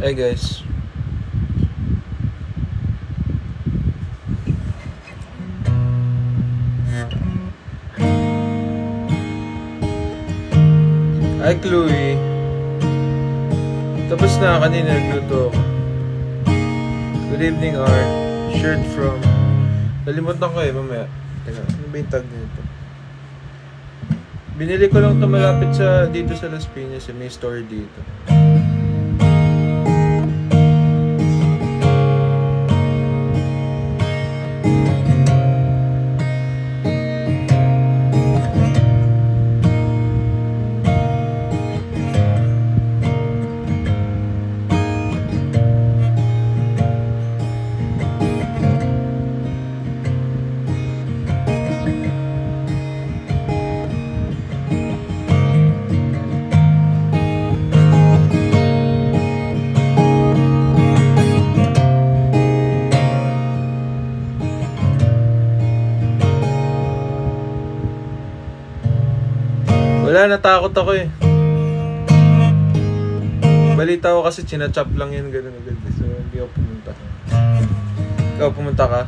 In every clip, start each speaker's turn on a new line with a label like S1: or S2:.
S1: Hi guys. Hi Chloe. Tapos na kanina nagluto ako. Good evening Art. Shirt from... Nalimutan ko mamaya. Teka, ano ba yung tag nito? Binili ko lang ito malapit dito sa Las Piñas. May store dito. Wala, natakot ako eh. Balita ko kasi chinachop lang yun, gano'n agad. So, hindi ako pumunta. Ikaw, pumunta ka?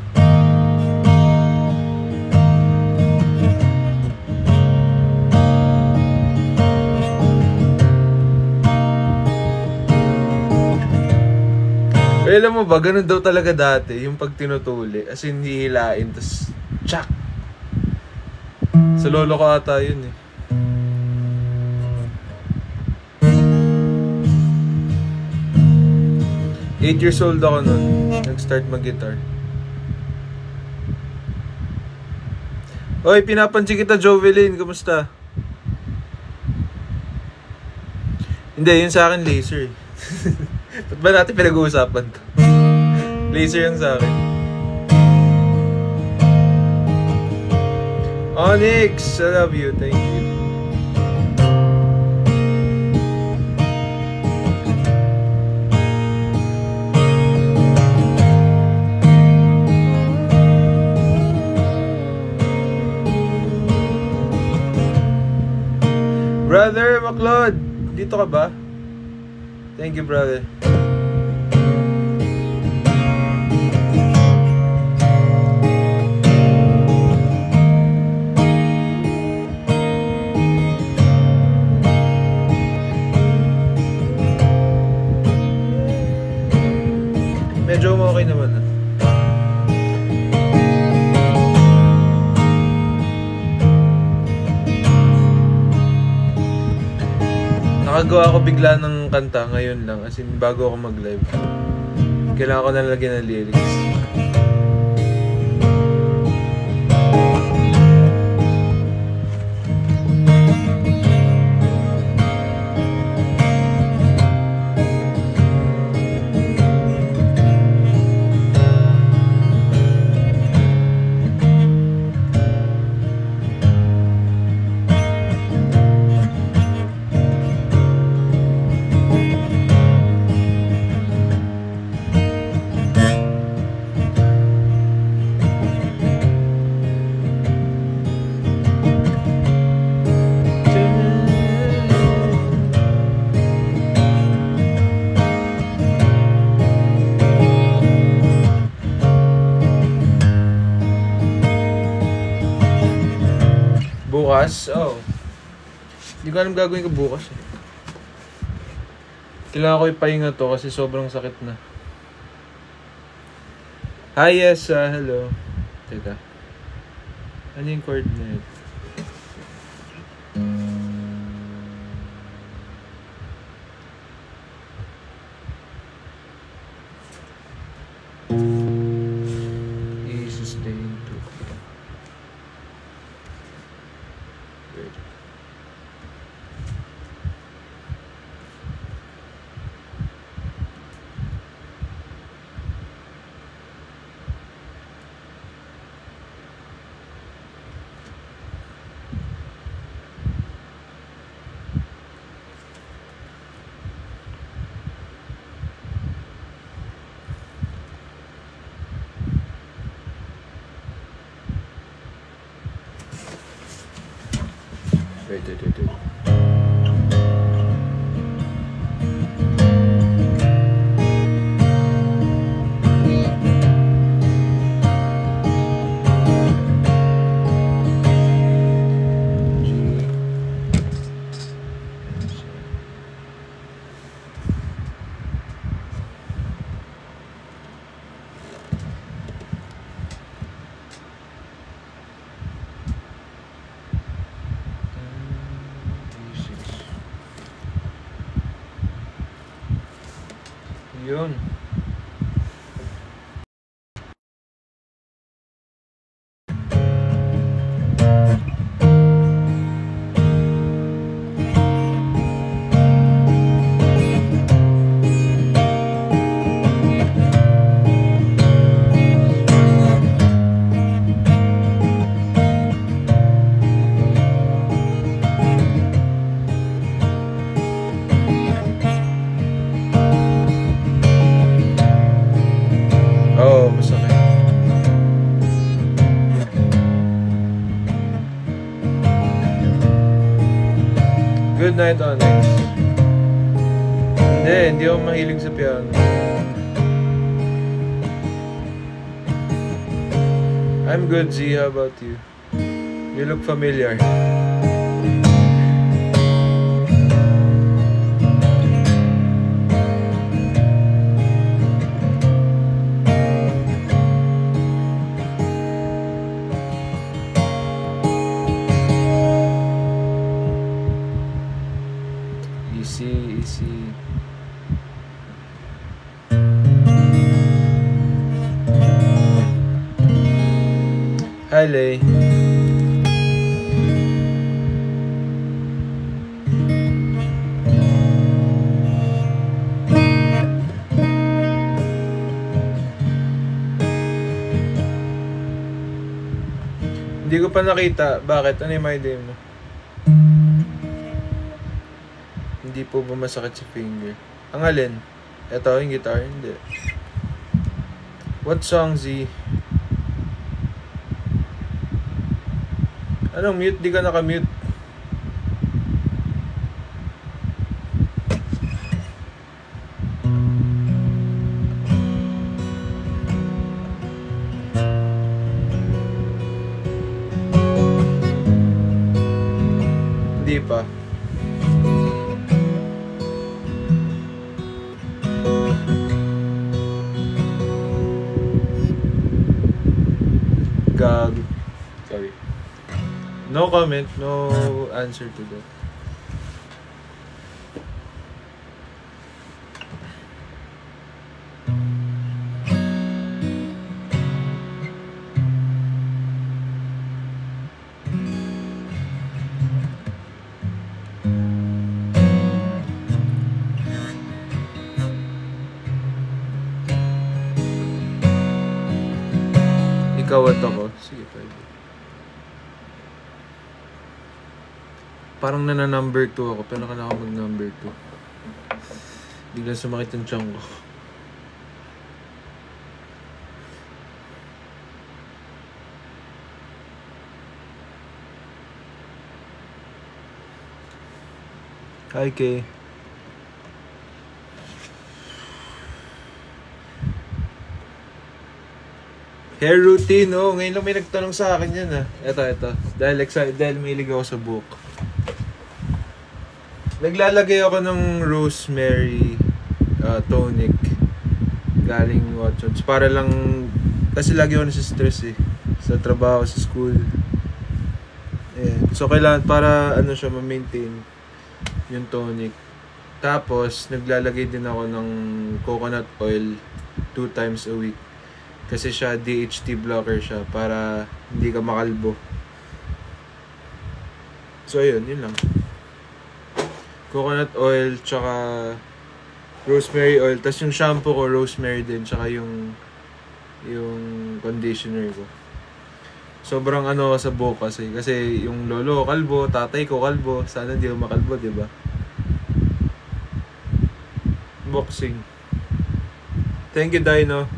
S1: Pero alam mo ba, ganun daw talaga dati, yung pag tinutuli. As in, hihilain, tas tsak! Sa lolo ko ata yun eh. 8 years old ako nun. Nag-start mag-guitar. Oy, pinapansin kita, Jovelyn. Kumusta? Hindi, yun sa akin laser. Ba't ba natin pinag-uusapan to? Laser yung sa akin. Onyx, I love you. Thank you. Brother McLeod, dito ka ba? Thank you, brother. Medyo okay naman ah. Nakagawa ko bigla ng kanta ngayon lang, as in bago ako mag-live. Kailangan ko nalagyan ng lyrics. Bukas? Oh. Hindi ko alam gagawin ko bukas eh. Kailangan ko ipahinga to kasi sobrang sakit na. Hi, yes, hello. Teka. Ano yung coordinate? I-sustain to. Wait. Yun. Oo, masakit. Good night, Onyx. Hindi ako mahilig sa piano. I'm good, Z. How about you? You look familiar. Easy. Hi, Lay. Hindi ko pa nakita. Bakit? Ano yung idea mo? Hindi po ba masakit sa finger? Ang alin? Ito, yung guitar? Hindi. What song, Z? Anong mute? Di ka naka-mute. Hindi pa. Gag. Sorry. No comment, no answer to that. Ikaw at ako. Sige, pwede. Parang number 2 ako, pero kailangan mag number 2. Biglang sumakit yung tiyan ko. Hi, Kay. Hair routine, oh. Ngayon lang may nagtanong sa akin yan, ah. Ito. Dahil mahilig ako sa book. Naglalagay ako ng rosemary tonic galing Watsons. Para lang, kasi lagi ako nasa stress eh. Sa trabaho, sa school. Ayan. So, kailangan para ano siya, ma-maintain yung tonic. Tapos, naglalagay din ako ng coconut oil 2 times a week. Kasi siya, DHT blocker siya para hindi ka makalbo. So, ayun, yun lang. Coconut oil, tsaka rosemary oil. Tapos yung shampoo ko, rosemary din, tsaka yung conditioner ko. Sobrang ano sa buhok kasi. Kasi yung lolo ko kalbo, tatay ko kalbo. Sana hindi ako makalbo, diba? Boxing. Thank you, Dino.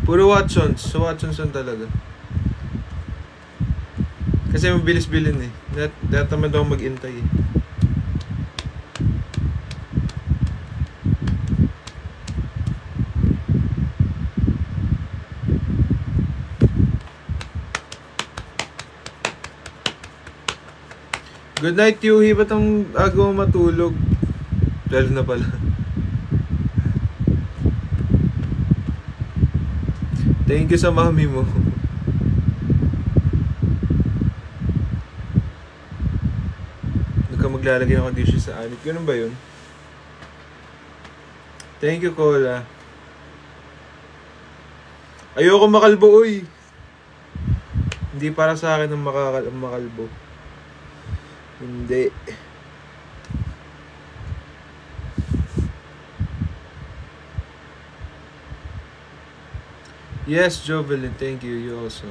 S1: Puro Watsons. So, Watsons lang talaga. Kasi mabilis bilhin eh. Dahil tamad ako mag-intay eh. Good night, Yuhi. Ba't ang agaw matulog? 12 na pala. Thank you sa mami mo. Huwag ka maglalagay ng condition sa anit. Ganun ba yun? Thank you, Cola. Ayoko makalbo, uy. Hindi para sa akin ang makalbo. Hindi. Yes, Jovelyn, thank you. You also.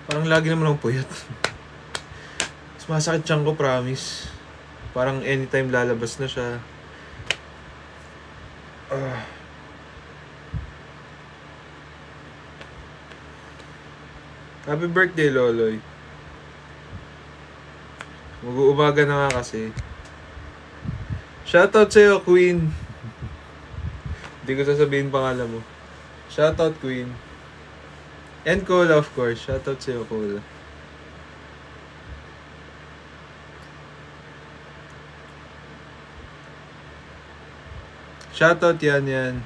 S1: Parang lagi naman akong puyat. Masakit tiyan ko, promise. Parang anytime lalabas na siya. Happy birthday, Loloy. Mag-uumaga na nga kasi. Shoutout sa'yo, Queen. Hindi ko sasabihin pangalan mo. Shoutout, Queen. And Cola, of course. Shoutout sa'yo, Cola. Shoutout yan.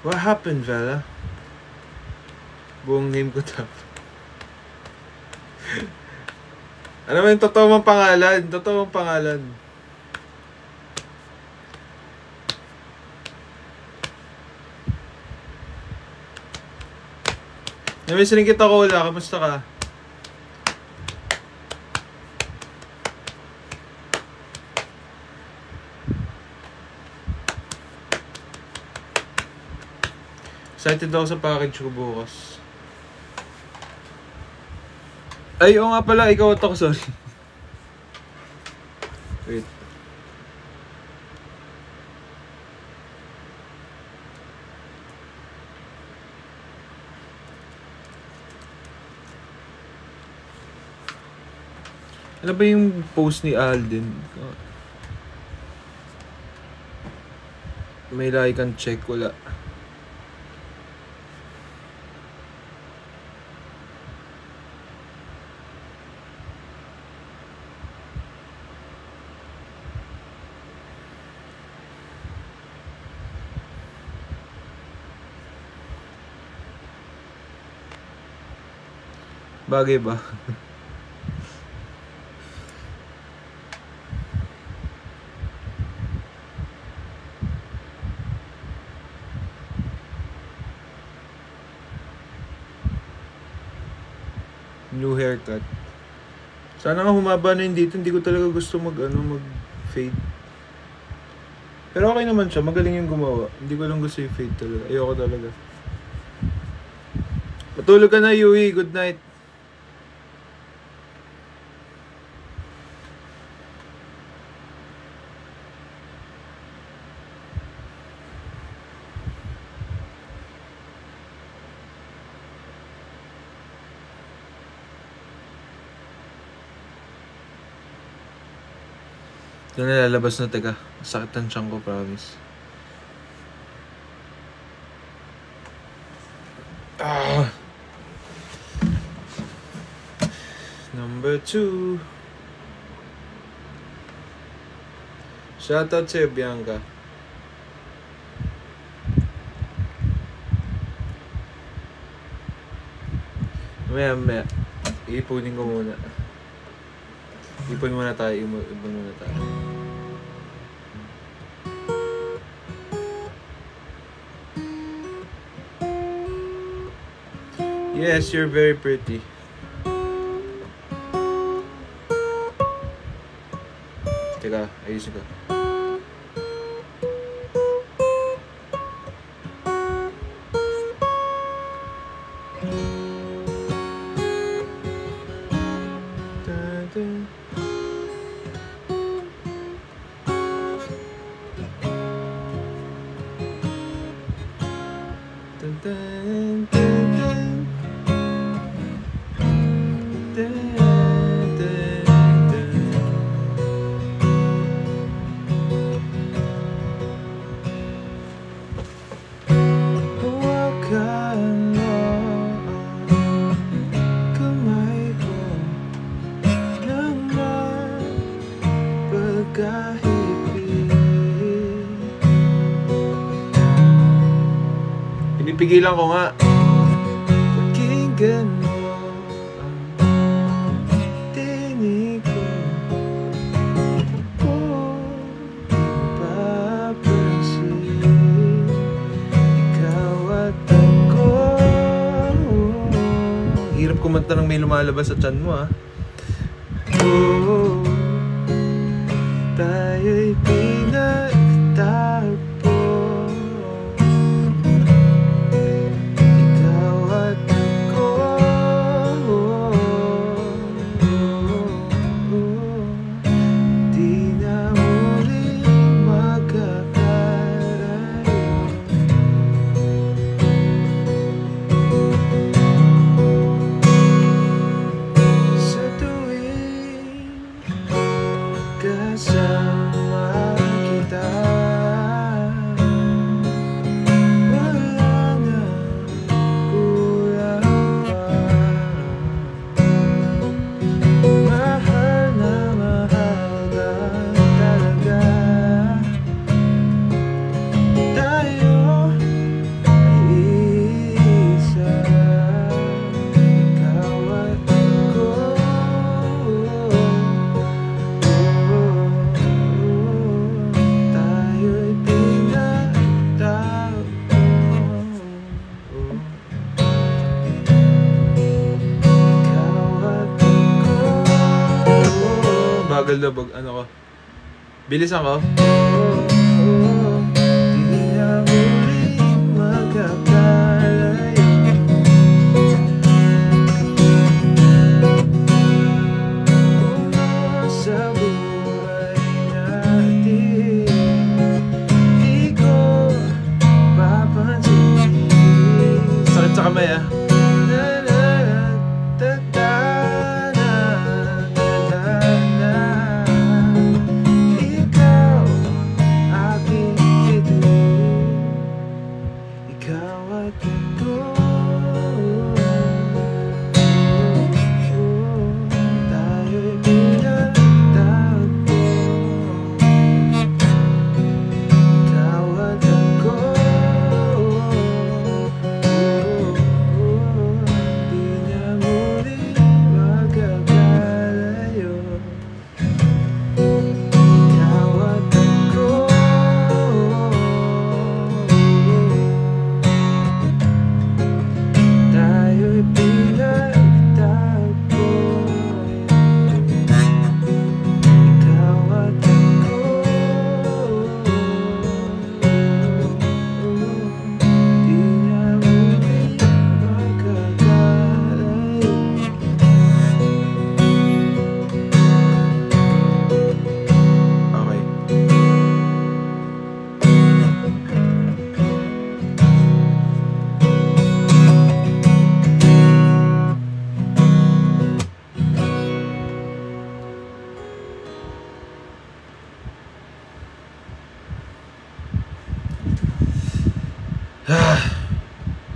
S1: What happened, Vela? Buong name ko tap. Ano ba yung totoo mong pangalan? Totoo mong pangalan. Namiss rin kita, Cola. Kamusta ka? Excited ako sa package ko bukas. Ay, oo nga pala. Ikaw at ako, sorry. Wait. Ano ba yung post ni Alden? May like and check, wala. Bagay ba? New haircut. Sana nga humaba na yun dito. Hindi ko talaga gusto mag-fade. Pero okay naman siya. Magaling yung gumawa. Hindi ko lang gusto yung fade talaga. Ayoko talaga. Matulog ka na, Yui. Good night. Ito na lalabas na, teka. Sakit ang tiyan ko, promise. Number 2. Shoutout sa'yo, Bianca. Maya. Iipunin ko muna. Ipon muna tayo. Yes, you're very pretty. Teka, ayusin ko. Pipigilan ko nga. Pakinggan mo ang tinig ko. Papansin ikaw at ako. Hirap kumanta ng may lumalabas sa tiyan mo, ah. Oh, tayo'y pinagtagpo. Ikaw at ako. Di na muling magkakalayo. Sa tuwing kasama kita, wala na kulang pa. Mahal na mahal ka talaga. Tayo ay isa, ikaw at ako. Tayo'y pinagtagpo. Ikaw at ako. Bagal na ano ko. Bilisan ko. Di na muling magkakalayo. Sa buhay natin, di ko papansin. Sakit sa kamay, ah. Ikaw, aking kilig. Ikaw at ako. Tayo'y pinagtagpo. Ikaw at ako. Di na muling magkakalayo. Ikaw at ako. Tayo'y pinagtagpo. Ikaw at ako. Di na muling magkakalayo. Okay.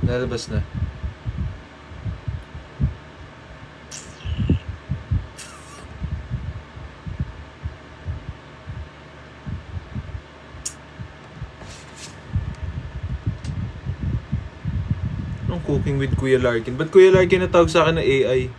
S1: Lalabas na. Anong cooking with Kuya Larkin? Ba't Kuya Larkin natawag sa akin na AI?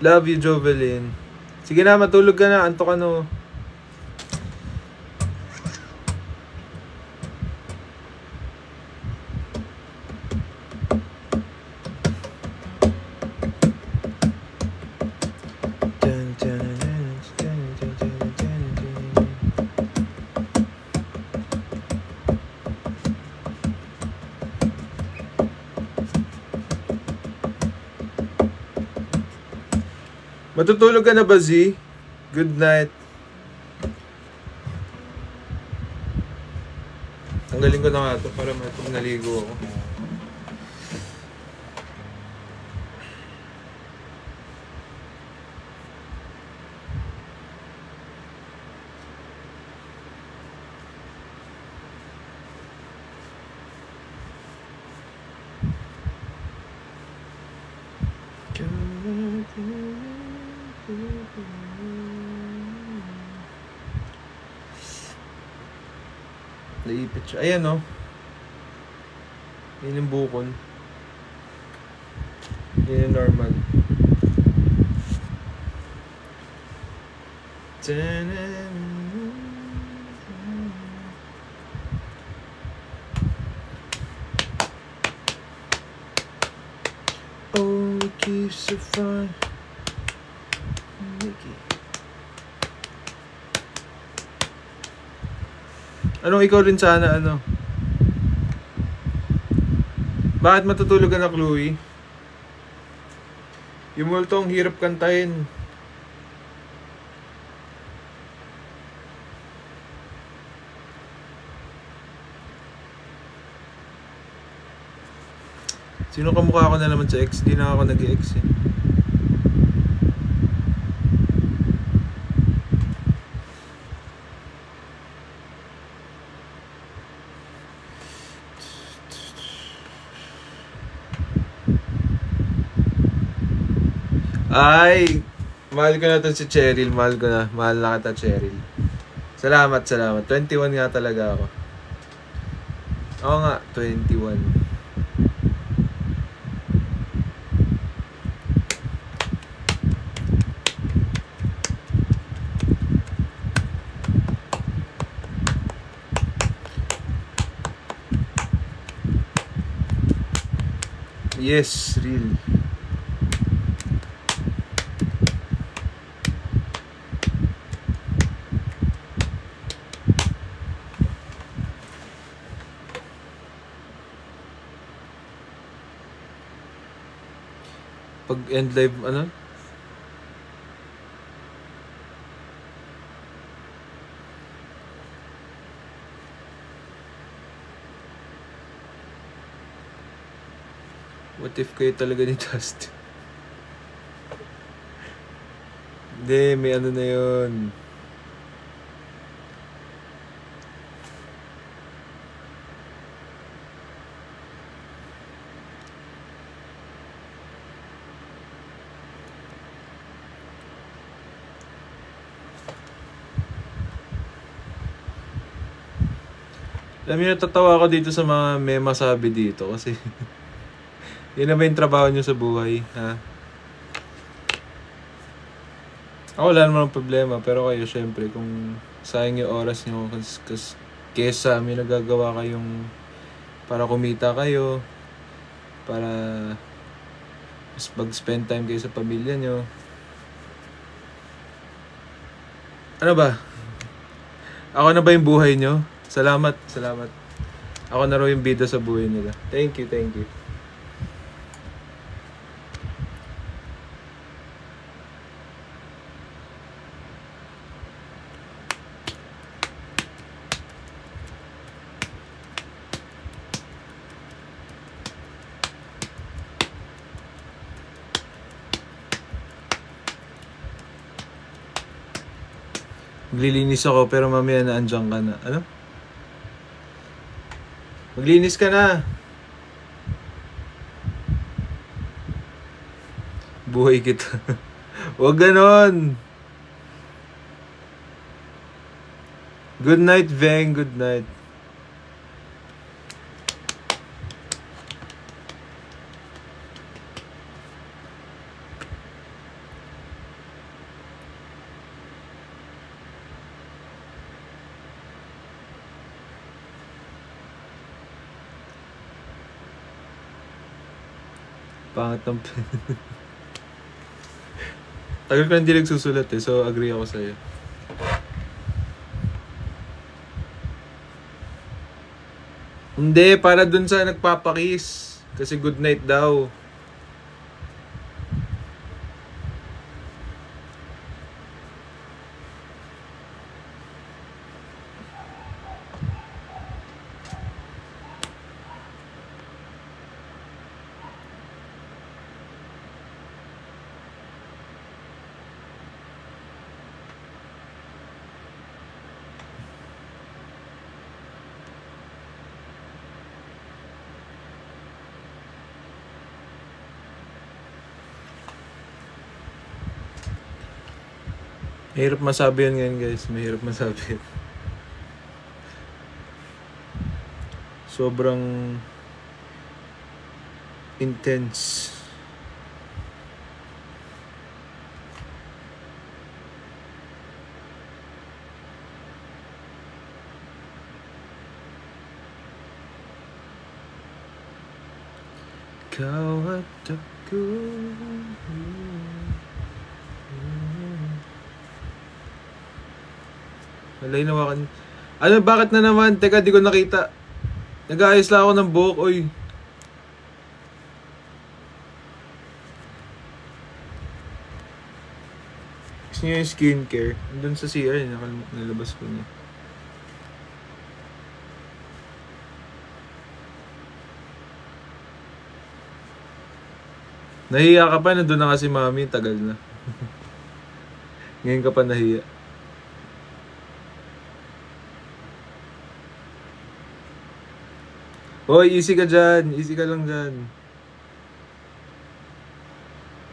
S1: Love you, Jovelyn. Sige na, matulog ka na. Antok ka no. Matutulog ka na ba, Z? Good night. Tanggalin ko na nga ito para pag naligo ako. Naipit siya. Ayan o. Yan yung bukol. Yan yung normal. Oh, it keeps so fun. Mickey. Anong ikaw rin sana, ano? Bakit matutulog ka na, Chloe? Yung multong hirap kantahin. Sino kamukha ko na naman sa ex? Di na ako nag-ex eh. Ay, mahal ko na to si Cheryl. Mahal ko na. Mahal na kita, Cheryl. Salamat, salamat. 21 nga talaga ako. Oo nga, 21. Yes, real. Pag end live, ano? What if kayo talaga ni Dustin? Hindi, may ano na yun. Alam niyo, natatawa ako dito sa mga may masabi dito kasi yun na ba yung trabaho niyo sa buhay, ha? Ako wala naman ang problema, pero kayo syempre kung sayang yung oras niyo kesa may nagagawa kayong para kumita kayo, para mas mag-spend time kayo sa pamilya niyo. Ano ba? Ako na ba yung buhay niyo? Salamat, salamat. Ako na raw yung bida sa buhay nila. Thank you, thank you. Maglilinis ako pero mamaya na andyan ka na. Ano? Maglinis ka na. Buhay kita. Huwag ganon. Good night, Veng. Good night. Pangat ng pen. Tagal ko hindi nagsusulat eh, so agree ako sa'yo. Hindi, para dun sa nagpapakiss. Kasi good night daw. Mahirap masabi yun ngayon, guys. Mahirap masabi yun. Sobrang intense. Ikaw at ako. Malay nawakan. Ano, bakit na naman? Teka, di ko nakita. Nag-aayos lang ako ng buhok, oy. Gusto niyo yung skincare? Doon sa CR, nalabas ko niya. Nahiya ka pa, nandun na kasi mami, tagal na. Ngayon ka pa nahiya. Hoy, easy ka dyan. Easy ka lang dyan.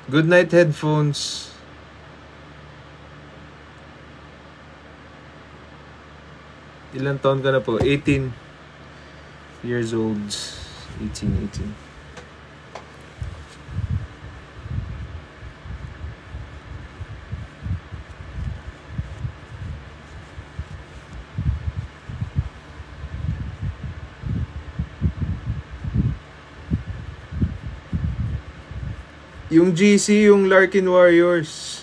S1: Good night headphones. Ilang taon ka na po? 18 years old. 18. Yung GC, yung Larkin Warriors.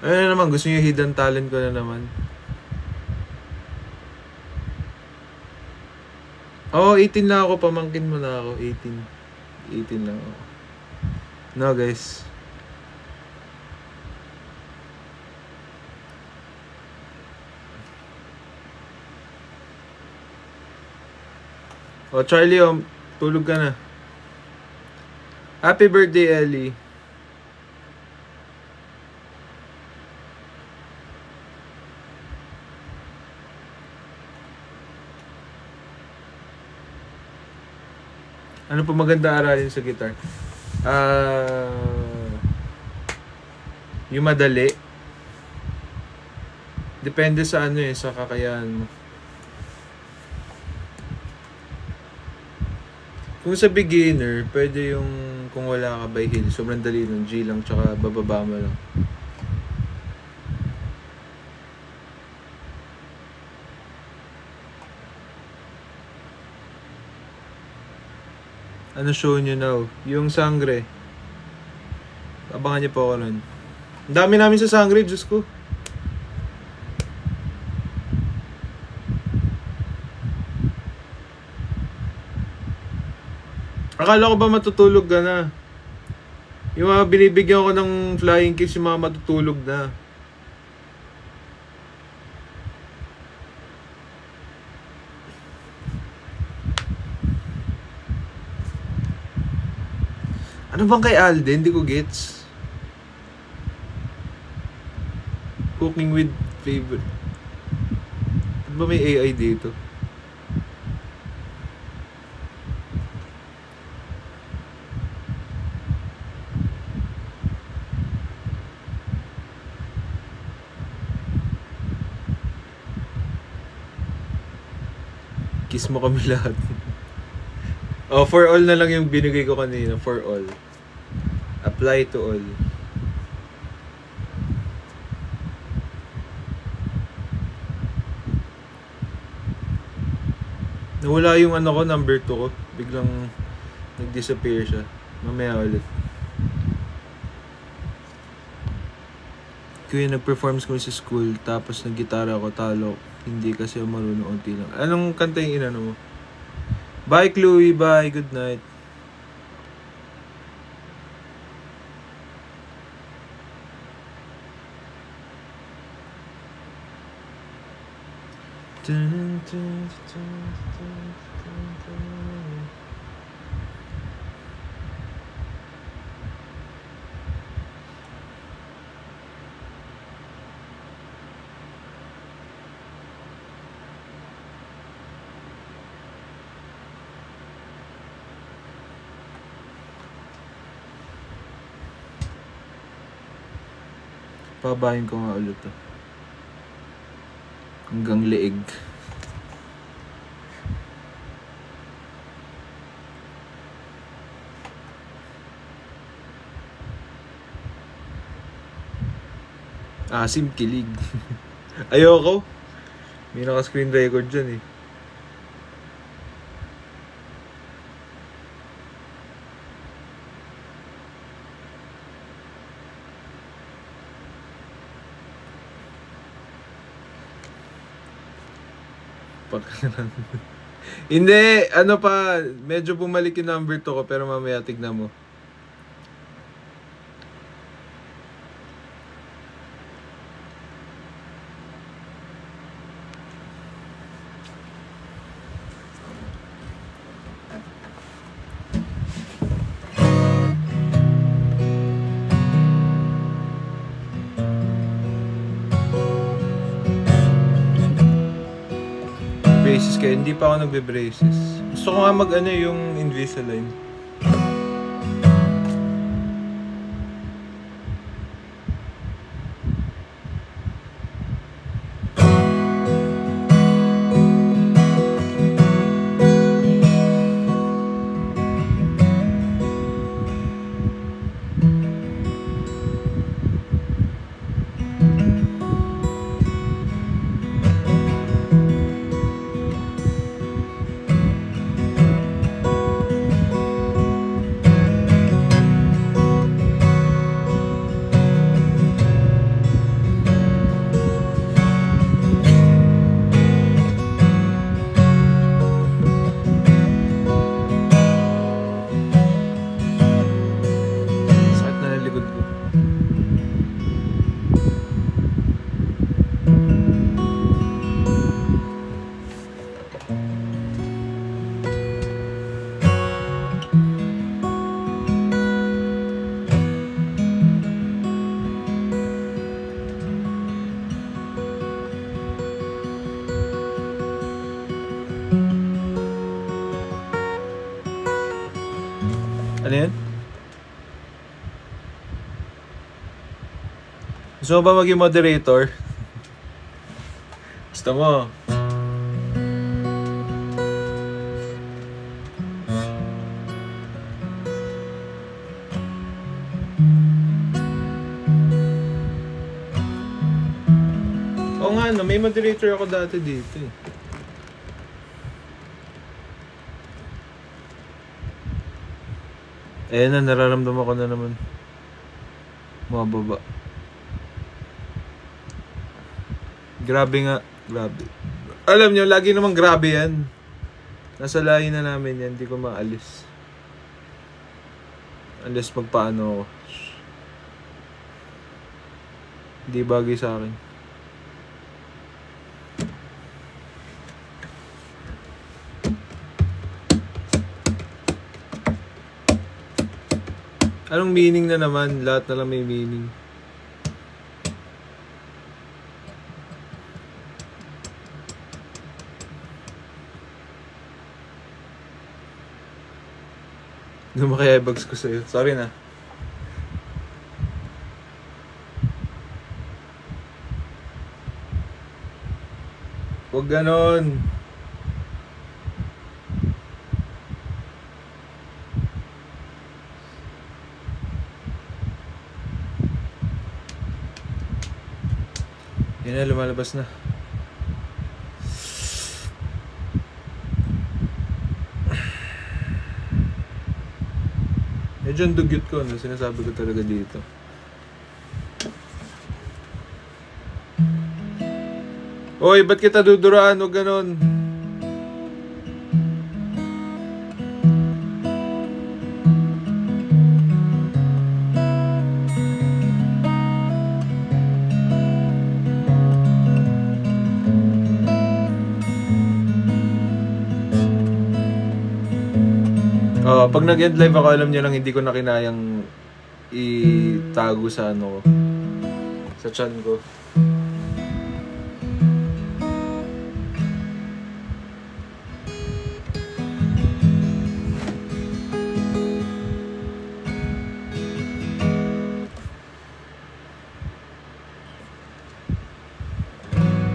S1: Ano na naman, gusto niyo hidden talent ko na naman. Oo, 18 na ako, pamangkin mo na ako, 18 lang ako. No, guys. Oh, Charlie, tulog ka na. Happy birthday, Ellie. Ano pa maganda aralin sa guitar? Yung madali. Depende sa ano sa kakayahan mo. Kung sa beginner, pwede yung kung wala ka by heel, sobrang dali ng G lang tsaka bababa mo lang. Ano show nyo now? Yung Sangre. Abangan niyo po ako nun. Ang dami namin sa Sangre, Diyos ko. Akala ko ba matutulog ka na? Yung mga binibigyan ko ng flying kiss, yung mga matutulog na. Ano bang kay Alden? Hindi ko gets. Cooking with favorite. Ano ba may AI dito? Kiss mo kami lahat. Oh, for all na lang yung binigay ko kanina. For all. Apply to all. Nawala yung ano ko, number 2 ko. Biglang nag-disappear siya. Mamaya ulit. Kuya, nag-performs ko sa school. Tapos nag-gitara ako, talo. Hindi kasi ako marunong, unti lang. Anong kanta yung inano mo? Bye, Chloe. Bye. Good night. Pabahin ko nga ulit to. Hanggang leeg. Asim kilig. Ayoko. May naka-screen record dyan eh. Hindi, ano pa, medyo bumalik yung number 2 ko pero mamaya tignan mo. Braces kayo, hindi pa ako nagbe-braces. Gusto ko nga mag-ano yung Invisalign. Ano yan? Gusto mo ba maging moderator? Gusto mo? Oo nga no, may moderator ako dati dito eh. Ayan na, nararamdaman ko na naman. Mababa. Grabe nga. Grabe. Alam nyo, lagi naman grabe yan. Nasa lahi na namin yan. Hindi ko maalis. Unless magpaano ako. Hindi bagay sa akin. Anong meaning na naman? Lahat na lang may meaning. Lumaki eyebags ko sa'yo. Sorry na. Huwag ganon. Yan na, lumalabas na. Medyo ang dugyot ko, no? Sinasabi ko talaga dito. Oy, ba't kita duduraan? Huwag ganon. Pag nag-end live ako, alam niyo lang hindi ko na kinayang itago sa ano ko, sa chan ko.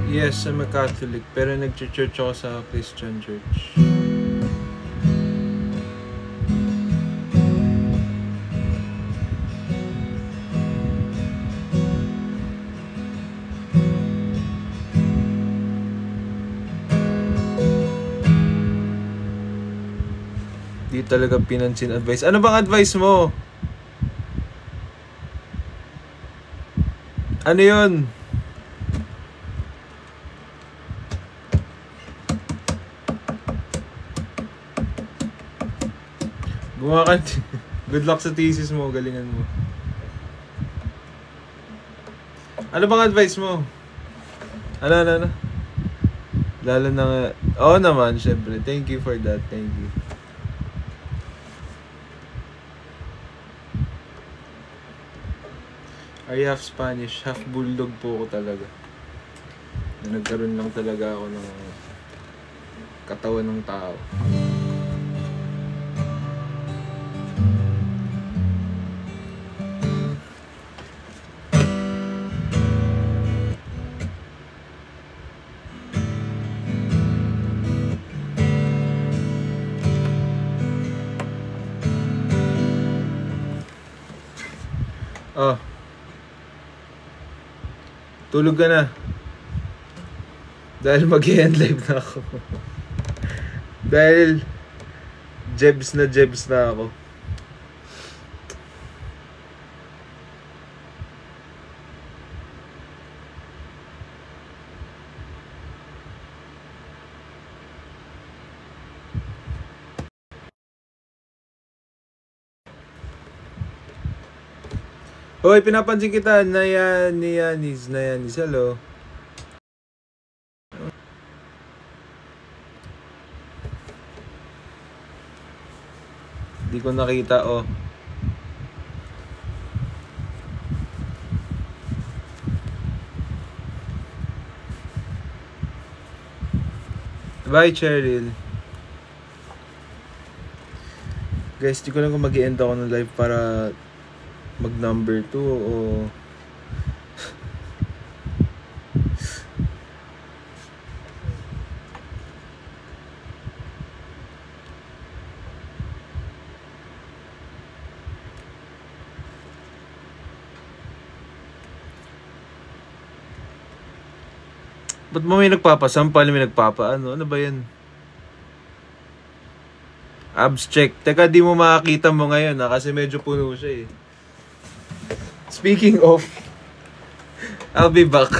S1: Yes, I'm a Catholic, pero nag-church ako sa Christian church. Di talaga pinansin advice. Ano bang advice mo? Ano yun? Gumawa ka. Good luck sa thesis mo. Galingan mo. Ano bang advice mo? Ano? Lalo na nga. Oo naman, syempre. Thank you for that. Thank you. I half Spanish, half bulldog po ako talaga. Nagkaroon lang talaga ako ng katawan ng tao. Oh. Tulog ka na. Dahil mag-end live na ako. Dahil jebs na ako. Hoy, pinapansin kita. Nayanis. Hello. Di ko nakita, oh. Bye, Cheryl. Guys, di ko lang kung mag-i-end ako ng live para mag number 2 o ba't mo may nagpapasampal, may nagpapaano? Ano ba yan? Abs check. Teka, di mo makakita mo ngayon kasi medyo puno siya eh. Speaking of, I'll be back.